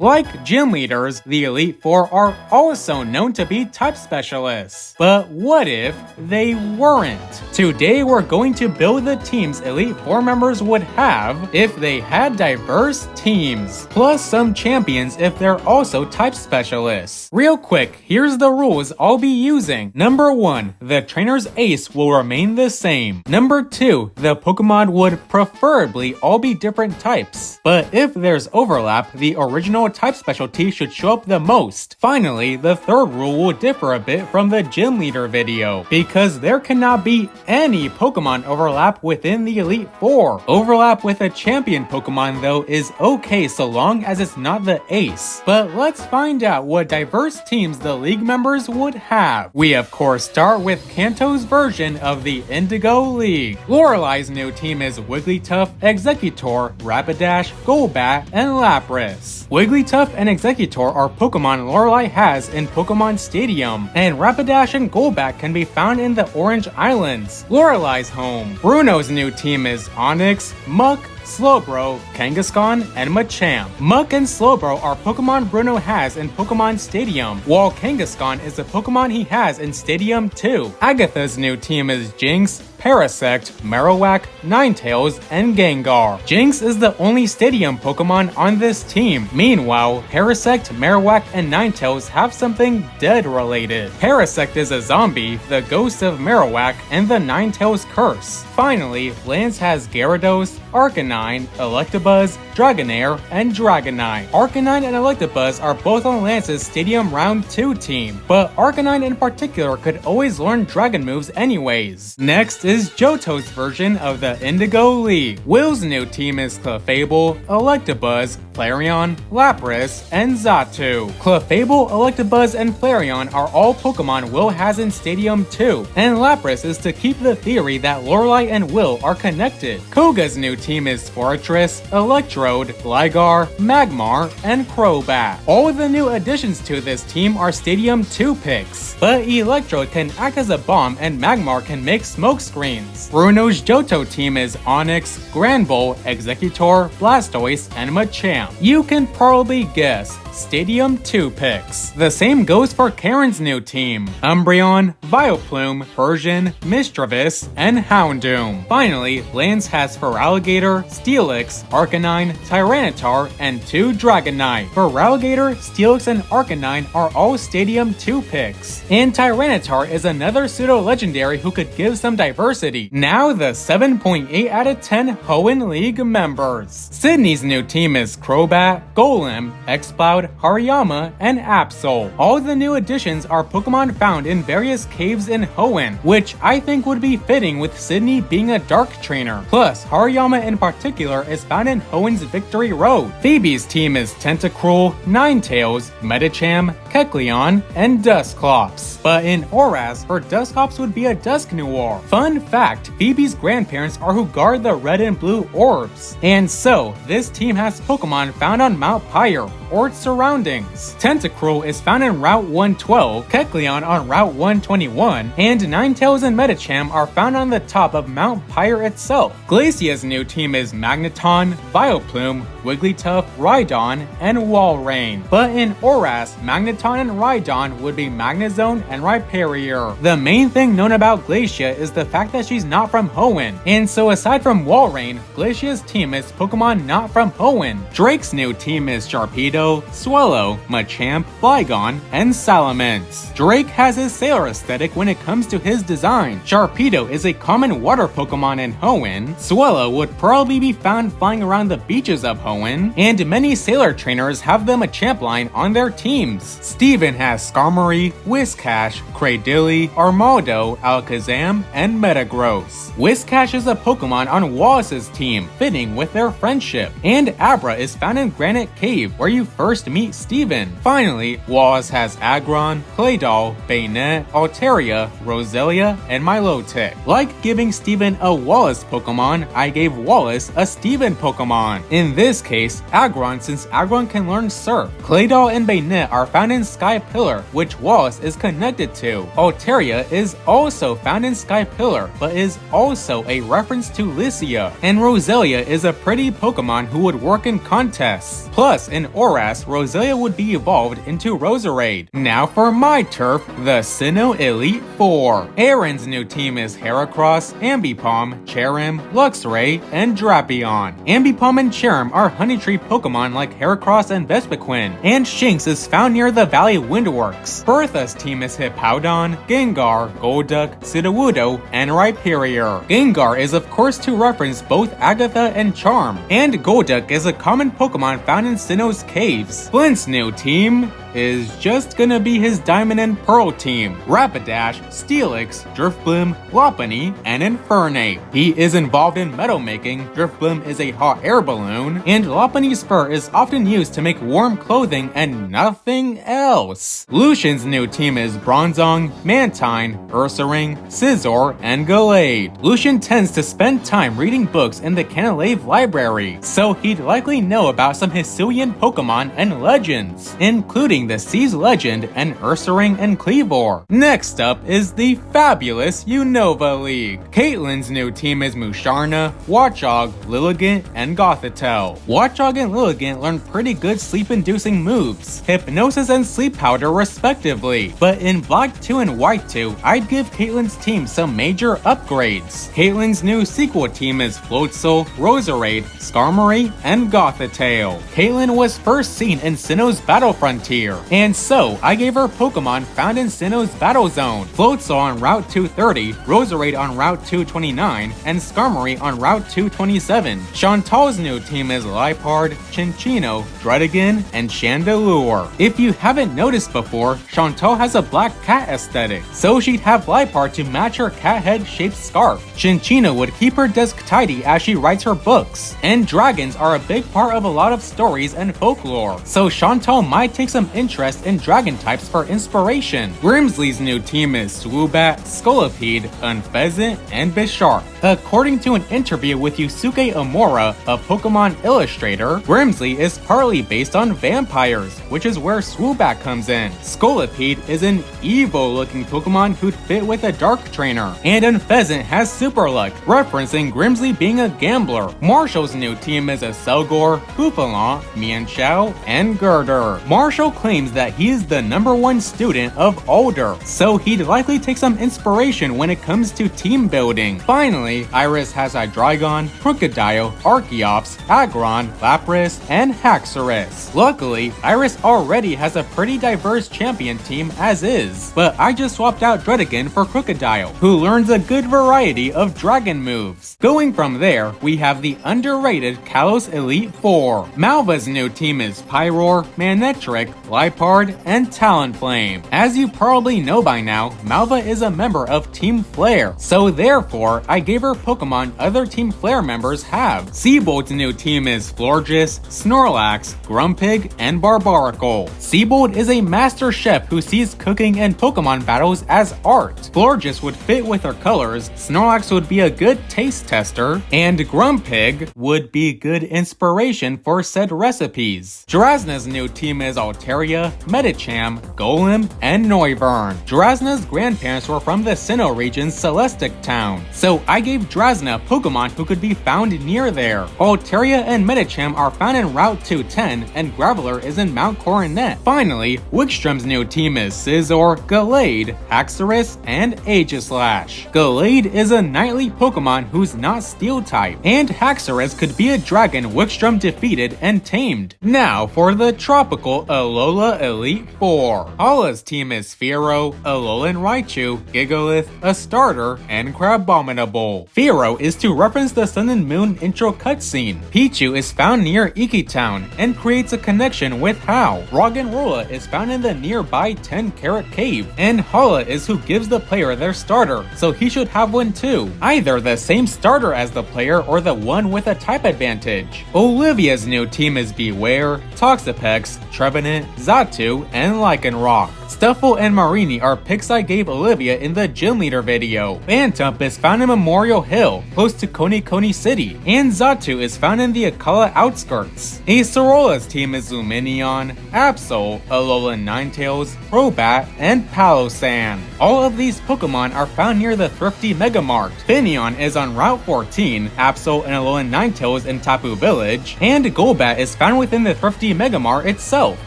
Like gym leaders, the Elite Four are also known to be type specialists. But what if they weren't? Today we're going to build the teams Elite Four members would have if they had diverse teams, plus some champions if they're also type specialists. Real quick, here's the rules I'll be using. Number 1, the trainer's ace will remain the same. Number 2, the Pokemon would preferably all be different types, but if there's overlap, the original type specialty should show up the most. Finally, the third rule will differ a bit from the gym leader video, because there cannot be any Pokemon overlap within the Elite Four. Overlap with a champion Pokemon though is okay so long as it's not the ace. But let's find out what diverse teams the league members would have. We of course start with Kanto's version of the Indigo League. Lorelei's new team is Wigglytuff, Exeggutor, Rapidash, Golbat, and Lapras. Wigglytuff and Exeggutor are Pokemon Lorelei has in Pokemon Stadium, and Rapidash and Golbat can be found in the Orange Islands, Lorelei's home. Bruno's new team is Onix, Muck, Slowbro, Kangaskhan, and Machamp. Muck and Slowbro are Pokemon Bruno has in Pokemon Stadium, while Kangaskhan is a Pokemon he has in Stadium 2. Agatha's new team is Jinx, Parasect, Marowak, Ninetales, and Gengar. Jinx is the only Stadium Pokemon on this team. Meanwhile, Parasect, Marowak, and Ninetales have something dead related. Parasect is a zombie, the ghost of Marowak, and the Ninetales curse. Finally, Lance has Gyarados, Arcanine, Electabuzz, Dragonair, and Dragonite. Arcanine and Electabuzz are both on Lance's Stadium Round 2 team, but Arcanine in particular could always learn Dragon moves anyways. Next is Johto's version of the Indigo League. Will's new team is Clefable, Electabuzz, Flareon, Lapras, and Xatu. Clefable, Electabuzz, and Flareon are all Pokemon Will has in Stadium 2, and Lapras is to keep the theory that Lorelei and Will are connected. Koga's new team is Fortress, Electrode, Gligar, Magmar, and Crobat. All the new additions to this team are Stadium 2 picks, but Electrode can act as a bomb and Magmar can make smoke screens. Bruno's Johto team is Onix, Granbull, Exeggutor, Blastoise, and Machamp. You can probably guess, Stadium 2 picks. The same goes for Karen's new team, Umbreon, Vileplume, Persian, Mischievous, and Houndoom. Finally, Lance has Feraligatr, Steelix, Arcanine, Tyranitar, and 2 Dragonite. Feraligatr, Steelix, and Arcanine are all Stadium 2 picks, and Tyranitar is another pseudo-legendary who could give some diversity. Now the 7.8 out of 10 Hoenn League members. Sydney's new team is Crobat, Golem, Exploud, Hariyama, and Absol. All the new additions are Pokemon found in various caves in Hoenn, which I think would be fitting with Sydney being a dark trainer. Plus, Hariyama in particular is found in Hoenn's Victory Road. Phoebe's team is Tentacruel, Ninetales, Medicham, Kecleon, and Dusclops. But in Oras, her Dusclops would be a Dusknoir. Fun fact, Phoebe's grandparents are who guard the red and blue orbs. And so, this team has Pokemon found on Mount Pyre, or its surroundings. Tentacruel is found in Route 112, Kecleon on Route 121, and Ninetales and Medicham are found on the top of Mount Pyre itself. Glacia's new team is Magneton, Vileplume, Wigglytuff, Rhydon, and Walrein. But in Oras, Magneton and Rhydon would be Magnezone and Rhyperior. The main thing known about Glacia is the fact that she's not from Hoenn, and so aside from Walrein, Glacia's team is Pokemon not from Hoenn. Drake's new team is Sharpedo, Swellow, Machamp, Flygon, and Salamence. Drake has his sailor aesthetic when it comes to his design. Sharpedo is a common water Pokemon in Hoenn, Swellow would probably be found flying around the beaches of Hoenn, and many sailor trainers have the Machamp line on their teams. Steven has Skarmory, Whiscash, Cradily, Armaldo, Alakazam, and Metagross. Whiscash is a Pokemon on Wallace's team, fitting with their friendship, and Abra is found in Granite Cave, where you first meet Steven. Finally, Wallace has Aggron, Claydol, Bayonet, Altaria, Roselia, and Milotic. Like giving Steven a Wallace Pokemon, I gave Wallace a Steven Pokemon. In this case, Aggron, since Aggron can learn Surf. Claydol and Bayonet are found in Sky Pillar, which Wallace is connected to. Altaria is also found in Sky Pillar, but is also a reference to Lycia. And Roselia is a pretty Pokemon who would work in contests. Plus, in Oras, Roselia Roselia would be evolved into Roserade. Now for my turf, the Sinnoh Elite Four. Aaron's new team is Heracross, Ambipom, Cherrim, Luxray, and Drapion. Ambipom and Cherrim are Honeytree Pokemon like Heracross and Vespiquen, and Shinx is found near the Valley Windworks. Bertha's team is Hippowdon, Gengar, Golduck, Sudowoodo, and Rhyperior. Gengar is of course to reference both Agatha and Charm, and Golduck is a common Pokemon found in Sinnoh's caves. Flint's new team is just gonna be his Diamond and Pearl team. Rapidash, Steelix, Drifblim, Lopunny, and Infernape. He is involved in metal making, Drifblim is a hot air balloon, and Lopunny's fur is often used to make warm clothing and nothing else. Lucian's new team is Bronzong, Mantine, Ursaring, Scizor, and Gallade. Lucian tends to spend time reading books in the Canalave library, so he'd likely know about some Hisuian Pokemon and legends, including the Seas Legend and Ursaring and Kleavor. Next up is the fabulous Unova League. Caitlin's new team is Musharna, Watchog, Lilligant, and Gothitelle. Watchog and Lilligant learn pretty good sleep-inducing moves, Hypnosis and Sleep Powder respectively, but in Black 2 and White 2, I'd give Caitlin's team some major upgrades. Caitlin's new sequel team is Floatzel, Roserade, Skarmory, and Gothitelle. Caitlin was first seen in Sinnoh's Battle Frontier, and so I gave her Pokemon found in Sinnoh's Battle Zone. Floatzel on Route 230, Roserade on Route 229, and Skarmory on Route 227. Chantal's new team is Liepard, Cinccino, Druddigon, and Chandelure. If you haven't noticed before, Chantal has a black cat aesthetic, so she'd have Liepard to match her cat head shaped scarf. Cinccino would keep her desk tidy as she writes her books, and dragons are a big part of a lot of stories and folklore, so Chantal might take some interest in dragon types for inspiration. Grimsley's new team is Swoobat, Scolipede, Unpheasant, and Bisharp. According to an interview with Yusuke Omura, a Pokemon illustrator, Grimsley is partly based on vampires, which is where Swoobat comes in. Scolipede is an evil-looking Pokemon who'd fit with a dark trainer, and Unpheasant has super luck, referencing Grimsley being a gambler. Marshall's new team is a Selgor, Hoopalant, Mienshao, and Girder. Marshall claims that he is the #1 student of Alder, so he'd likely take some inspiration when it comes to team building. Finally, Iris has Hydreigon, Crocodile, Archeops, Aggron, Lapras, and Haxorus. Luckily, Iris already has a pretty diverse champion team as is, but I just swapped out Druddigon for Crocodile, who learns a good variety of dragon moves. Going from there, we have the underrated Kalos Elite Four. Malva's new team is Pyroar, Manectric, Liepard, and Talonflame. As you probably know by now, Malva is a member of Team Flare, so therefore I gave her Pokemon other Team Flare members have. Seabold's new team is Florges, Snorlax, Grumpig, and Barbaracle. Seabold is a master chef who sees cooking and Pokemon battles as art. Florges would fit with her colors, Snorlax would be a good taste tester, and Grumpig would be good inspiration for said recipes. Drasna's new team is Altaria, Medicham, Golem, and Noivern. Drasna's grandparents were from the Sinnoh region's Celestic town, so I gave Drasna Pokemon who could be found near there. Altaria and Medicham are found in Route 210, and Graveler is in Mount Coronet. Finally, Wickstrom's new team is Scizor, Gallade, Haxorus, and Aegislash. Gallade is a knightly Pokemon who's not Steel type, and Haxorus could be a dragon Wickstrom defeated and tamed. Now for the tropical Alola Elite Four. Hala's team is Fearow, Alolan Raichu, Gigalith, a starter, and Crabominable. Fearow is to reference the Sun and Moon intro cutscene. Pichu is found near Iki Town and creates a connection with Hau. Roggenrola is found in the nearby 10-carat cave, and Hala is who gives the player their starter, so he should have one too. Either the same starter as the player or the one with a type advantage. Olivia's new team is Beware, Toxapex, Trevenant, Xatu, and Lycanroc. Stuffle and Marini are picks I gave Olivia in the gym leader video. Phantump is found in Memorial Hill, close to Konikoni City, and Xatu is found in the Akala outskirts. Acerola's team is Lumineon, Absol, Alola Ninetales, Crobat, and Palossand. All of these Pokemon are found near the thrifty Mega Mart. Finneon is on Route 14, Absol and Alola Ninetales in Tapu Village, and Golbat is found within the thrifty Mega Mart itself.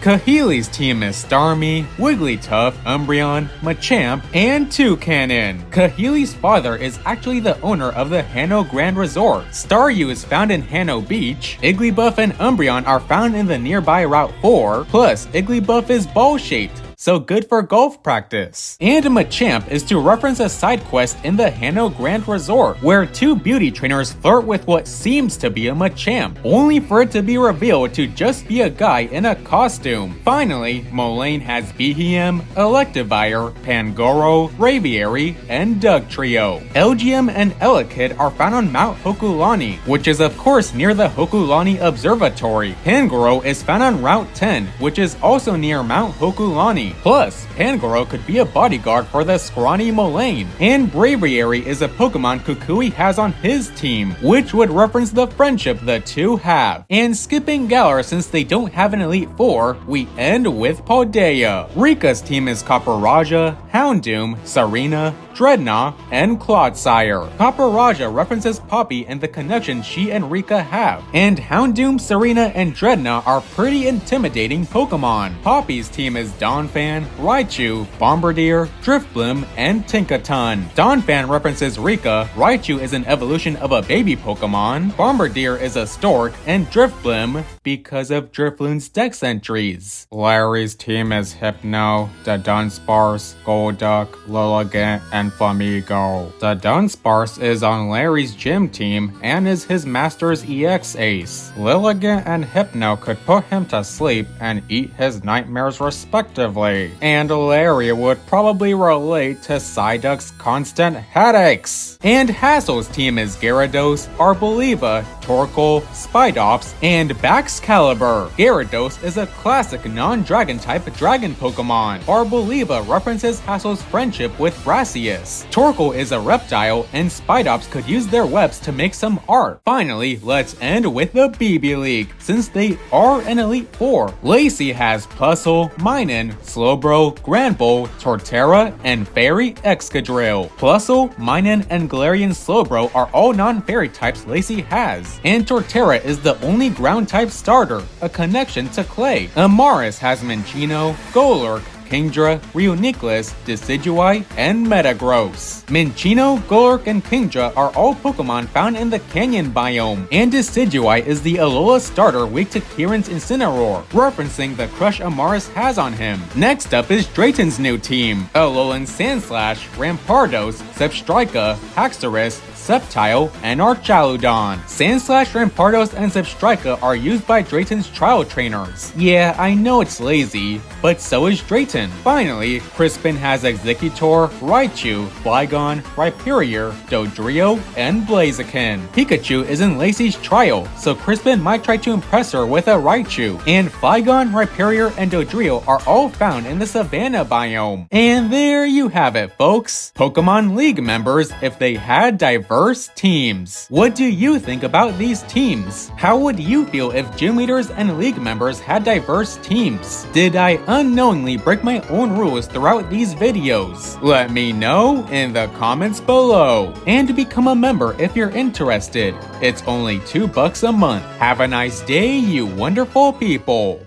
Kahili's team is Starmie, Wigglytuff, Umbreon, Machamp, and Toucannon. Kahili's father is actually the owner of the Hano Grand Resort. Staryu is found in Hano Beach, Igglybuff and Umbreon are found in the nearby Route 4, plus Igglybuff is ball-shaped, so good for golf practice. And Machamp is to reference a side quest in the Hano Grand Resort, where two beauty trainers flirt with what seems to be a Machamp, only for it to be revealed to just be a guy in a costume. Finally, Moraine has Behem, Electivire, Pangoro, Braviary, and Dugtrio. Elgyem and Elekid are found on Mount Hokulani, which is of course near the Hokulani Observatory. Pangoro is found on Route 10, which is also near Mount Hokulani. Plus, Pangoro could be a bodyguard for the scrawny Moraine, and Braviary is a Pokemon Kukui has on his team, which would reference the friendship the two have. And skipping Galar since they don't have an Elite Four, we end with Paldea. Rika's team is Copperajah, Houndoom, Serena, Dreadnought, and Clodsire. Copperajah references Poppy and the connection she and Rika have, and Houndoom, Serena, and Dreadnought are pretty intimidating Pokemon. Poppy's team is Donphan, Raichu, Bombardier, Drifblim, and Tinkaton. Donphan references Rika, Raichu is an evolution of a baby Pokemon, Bombardier is a stork, and Drifblim because of Drifloon's dex entries. Larry's team is Hypno, the Dunsparce, Golduck, Lilligant, and Flamigo. The Dunsparce is on Larry's gym team and is his master's EX ace. Lilligant and Hypno could put him to sleep and eat his nightmares respectively, and Larry would probably relate to Psyduck's constant headaches. And Hassel's team is Gyarados, Arboliva, Torkoal, Spidops, and Baxcalibur. Gyarados is a classic non-dragon type dragon Pokemon. Arboliva references Hassel's friendship with Brassius. Torkoal is a reptile, and Spidops could use their webs to make some art. Finally, let's end with the BB League, since they are an Elite Four. Lacey has Plusle, Minun, Slowbro, Granbull, Torterra, and Fairy Excadrill. Plusle, Minun, and Galarian Slowbro are all non-fairy types Lacey has, and Torterra is the only ground-type starter, a connection to Clay. Amaris has Minccino, Golurk, Kingdra, Reuniclus, Decidueye, and Metagross. Minccino, Golurk, and Kingdra are all Pokemon found in the Canyon biome, and Decidueye is the Alola starter weak to Kieran's Incineroar, referencing the crush Amaris has on him. Next up is Drayton's new team: Alolan Sandslash, Rampardos, Zebstrika, Haxorus, Sceptile, and Archaludon. Sandslash, Rampardos, and Zebstrika are used by Drayton's trial trainers. Yeah, I know it's lazy, but so is Drayton. Finally, Crispin has Executor, Raichu, Flygon, Rhyperior, Dodrio, and Blaziken. Pikachu is in Lacey's trial, so Crispin might try to impress her with a Raichu. And Flygon, Rhyperior, and Dodrio are all found in the Savannah biome. And there you have it, folks. Pokemon League members if they had diverse teams. What do you think about these teams? How would you feel if gym leaders and league members had diverse teams? Did I unknowingly break my own rules throughout these videos? Let me know in the comments below. And become a member if you're interested. It's only $2 a month. Have a nice day, you wonderful people.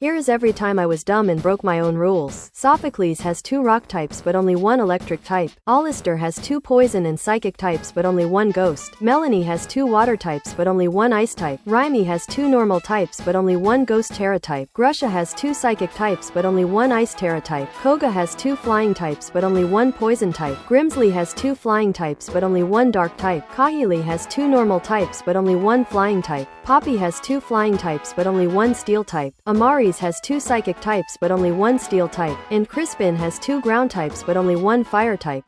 Here is every time I was dumb and broke my own rules. Sophocles has 2 rock types but only 1 electric type. Alistair has 2 poison and psychic types but only 1 ghost. Melanie has 2 water types but only 1 ice type. Raimi has 2 normal types but only 1 ghost terra type. Grusha has 2 psychic types but only 1 ice terra type. Koga has 2 flying types but only 1 poison type. Grimsley has 2 flying types but only 1 dark type. Kahili has 2 normal types but only 1 flying type. Poppy has 2 flying types but only 1 steel type. Amaris has 2 psychic types but only 1 steel type. And Crispin has 2 ground types but only 1 fire type.